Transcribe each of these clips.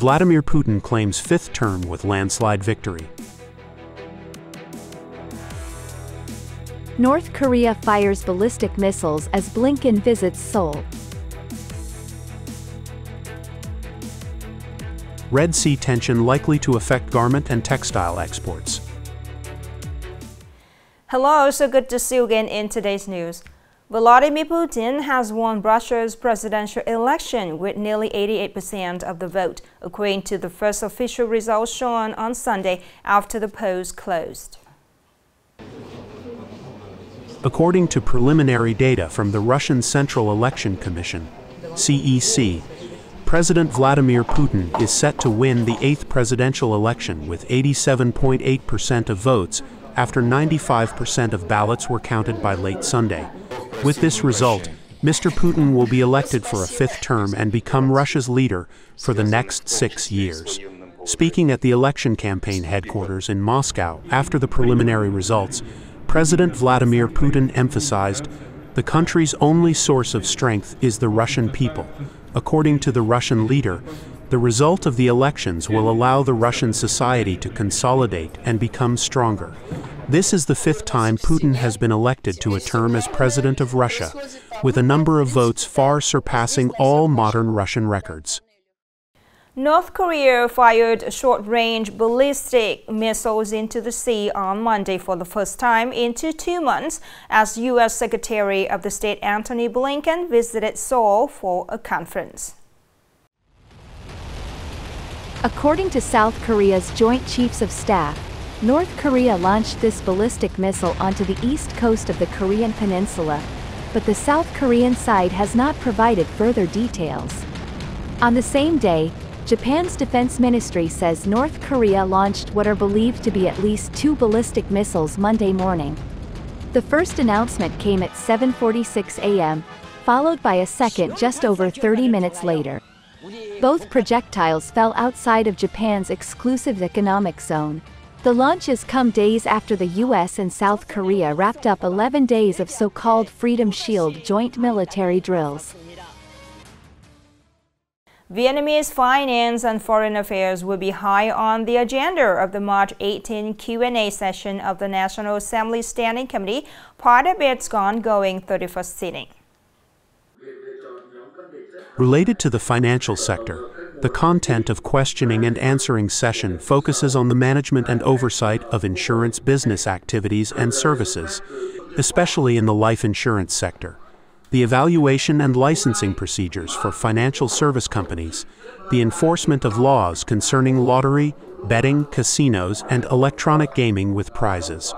Vladimir Putin claims fifth term with landslide victory. North Korea fires ballistic missiles as Blinken visits Seoul. Red Sea tension likely to affect garment and textile exports. Hello, so good to see you again in today's news. Vladimir Putin has won Russia's presidential election with nearly 88% of the vote, according to the first official results shown on Sunday after the polls closed. According to preliminary data from the Russian Central Election Commission, CEC, President Vladimir Putin is set to win the 8th presidential election with 87.8% of votes after 95% of ballots were counted by late Sunday. With this result, Mr. Putin will be elected for a fifth term and become Russia's leader for the next 6 years. Speaking at the election campaign headquarters in Moscow after the preliminary results, President Vladimir Putin emphasized, "The country's only source of strength is the Russian people." According to the Russian leader, the result of the elections will allow the Russian society to consolidate and become stronger. This is the fifth time Putin has been elected to a term as president of Russia, with a number of votes far surpassing all modern Russian records. North Korea fired short-range ballistic missiles into the sea on Monday for the first time in 2 months as U.S. Secretary of State Antony Blinken visited Seoul for a conference. According to South Korea's Joint Chiefs of Staff, North Korea launched this ballistic missile onto the east coast of the Korean peninsula, but the South Korean side has not provided further details. On the same day, Japan's defense ministry says North Korea launched what are believed to be at least 2 ballistic missiles Monday morning. The first announcement came at 7:46 a.m., followed by a second just over 30 minutes later. Both projectiles fell outside of Japan's exclusive economic zone. The launches come days after the U.S. and South Korea wrapped up 11 days of so-called Freedom Shield joint military drills. Vietnamese finance and foreign affairs will be high on the agenda of the March 18 Q&A session of the National Assembly Standing Committee, part of its ongoing 31st sitting. Related to the financial sector, the content of questioning and answering session focuses on the management and oversight of insurance business activities and services, especially in the life insurance sector, the evaluation and licensing procedures for financial service companies, the enforcement of laws concerning lottery, betting, casinos, and electronic gaming with prizes.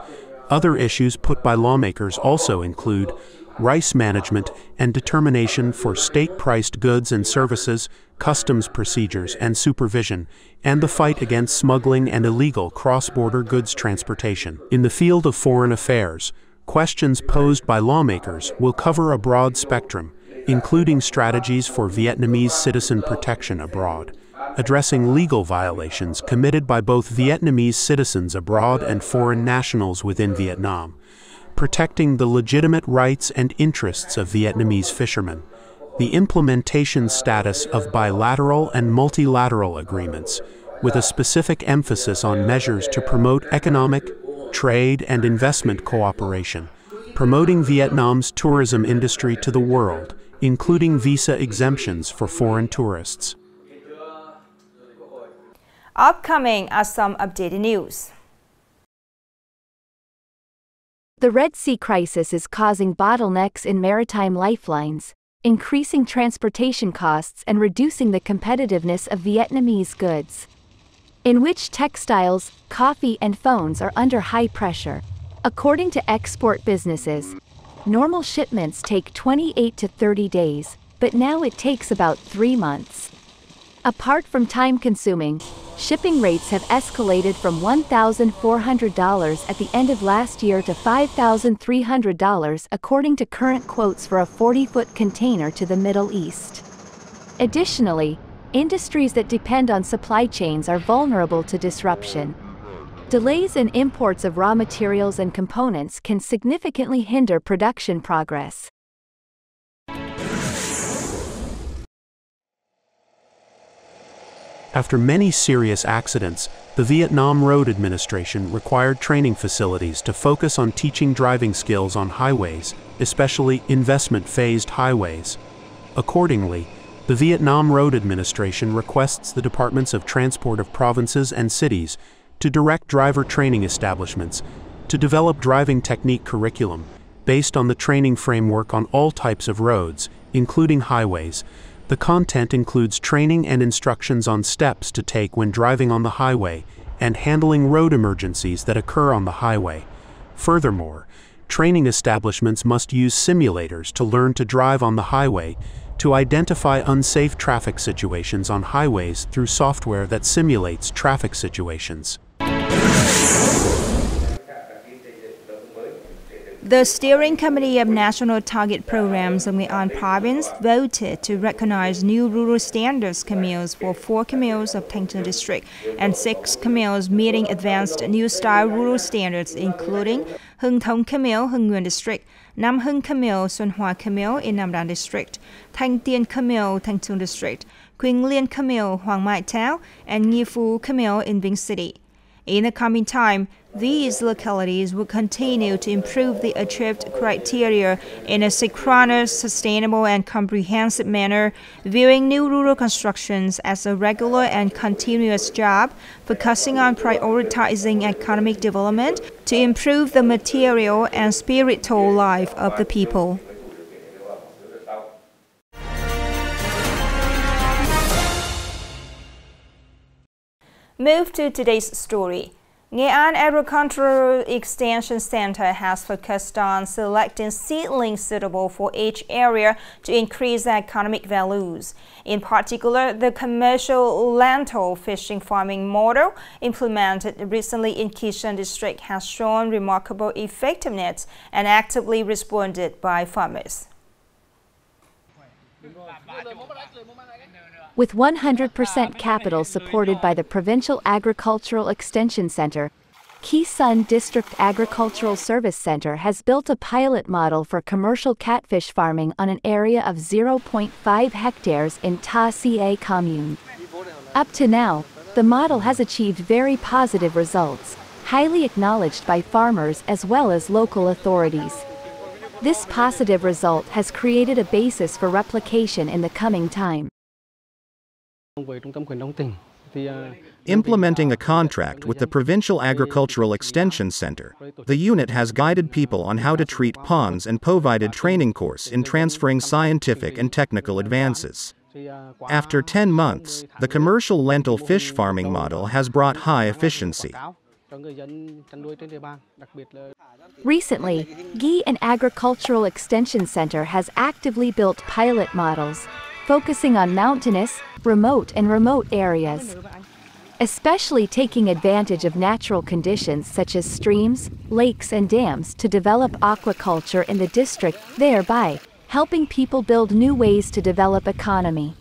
Other issues put by lawmakers also include rice management and determination for state-priced goods and services, customs procedures and supervision, and the fight against smuggling and illegal cross-border goods transportation. In the field of foreign affairs, questions posed by lawmakers will cover a broad spectrum, including strategies for Vietnamese citizen protection abroad, addressing legal violations committed by both Vietnamese citizens abroad and foreign nationals within Vietnam, protecting the legitimate rights and interests of Vietnamese fishermen, the implementation status of bilateral and multilateral agreements, with a specific emphasis on measures to promote economic, trade and investment cooperation, promoting Vietnam's tourism industry to the world, including visa exemptions for foreign tourists. Upcoming are some updated news. The Red Sea crisis is causing bottlenecks in maritime lifelines, increasing transportation costs and reducing the competitiveness of Vietnamese goods, in which textiles, coffee and phones are under high pressure. According to export businesses, normal shipments take 28 to 30 days, but now it takes about 3 months. Apart from time-consuming, shipping rates have escalated from $1,400 at the end of last year to $5,300 according to current quotes for a 40-foot container to the Middle East. Additionally, industries that depend on supply chains are vulnerable to disruption. Delays in imports of raw materials and components can significantly hinder production progress. After many serious accidents, the Vietnam Road Administration required training facilities to focus on teaching driving skills on highways, especially investment-phased highways. Accordingly, the Vietnam Road Administration requests the Departments of Transport of provinces and cities to direct driver training establishments to develop driving technique curriculum based on the training framework on all types of roads, including highways. The content includes training and instructions on steps to take when driving on the highway and handling road emergencies that occur on the highway. Furthermore, training establishments must use simulators to learn to drive on the highway, to identify unsafe traffic situations on highways through software that simulates traffic situations. The Steering Committee of National Target Programs of Nghệ An Province voted to recognize new rural standards camels for 4 camels of Thành District and 6 camels meeting advanced new style rural standards, including Hưng Thống Camel, Hưng Nguyên District, Nam Hưng Camel, Xuân Hoa Camel in Nam Dan District, Thanh Tiên Camel, Thanh Trung District, Quỳnh Liên Camel, Hoàng Mai Town, and Nghi Phu Camel in Vinh City. In the coming time, these localities will continue to improve the achieved criteria in a synchronous, sustainable, and comprehensive manner, viewing new rural constructions as a regular and continuous job, focusing on prioritizing economic development to improve the material and spiritual life of the people. Move to today's story. Nghệ An Agricultural Extension Center has focused on selecting seedlings suitable for each area to increase economic values. In particular, the commercial lentil fishing farming model implemented recently in Seoul district has shown remarkable effectiveness and actively responded by farmers. With 100% capital supported by the Provincial Agricultural Extension Center, Seoul District Agricultural Service Center has built a pilot model for commercial catfish farming on an area of 0.5 hectares in Ta Ca commune. Up to now, the model has achieved very positive results, highly acknowledged by farmers as well as local authorities. This positive result has created a basis for replication in the coming time. Implementing a contract with the Provincial Agricultural Extension Center, the unit has guided people on how to treat ponds and provided training course in transferring scientific and technical advances. After 10 months, the commercial lentil fish farming model has brought high efficiency. Recently, Nghệ An Agricultural Extension Center has actively built pilot models, focusing on mountainous, remote areas. Especially taking advantage of natural conditions such as streams, lakes and dams to develop aquaculture in the district, thereby helping people build new ways to develop economy.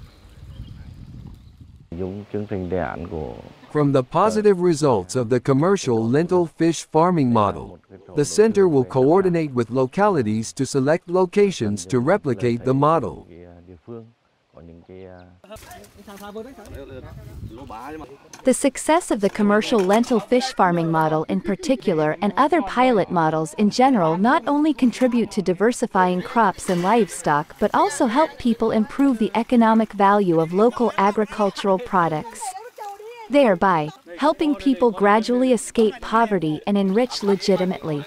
From the positive results of the commercial lentil fish farming model, the center will coordinate with localities to select locations to replicate the model. The success of the commercial lentil fish farming model in particular and other pilot models in general not only contribute to diversifying crops and livestock but also help people improve the economic value of local agricultural products, thereby helping people gradually escape poverty and enrich legitimately.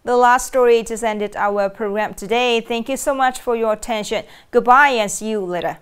The last story just ended our program today. Thank you so much for your attention. Goodbye and see you later.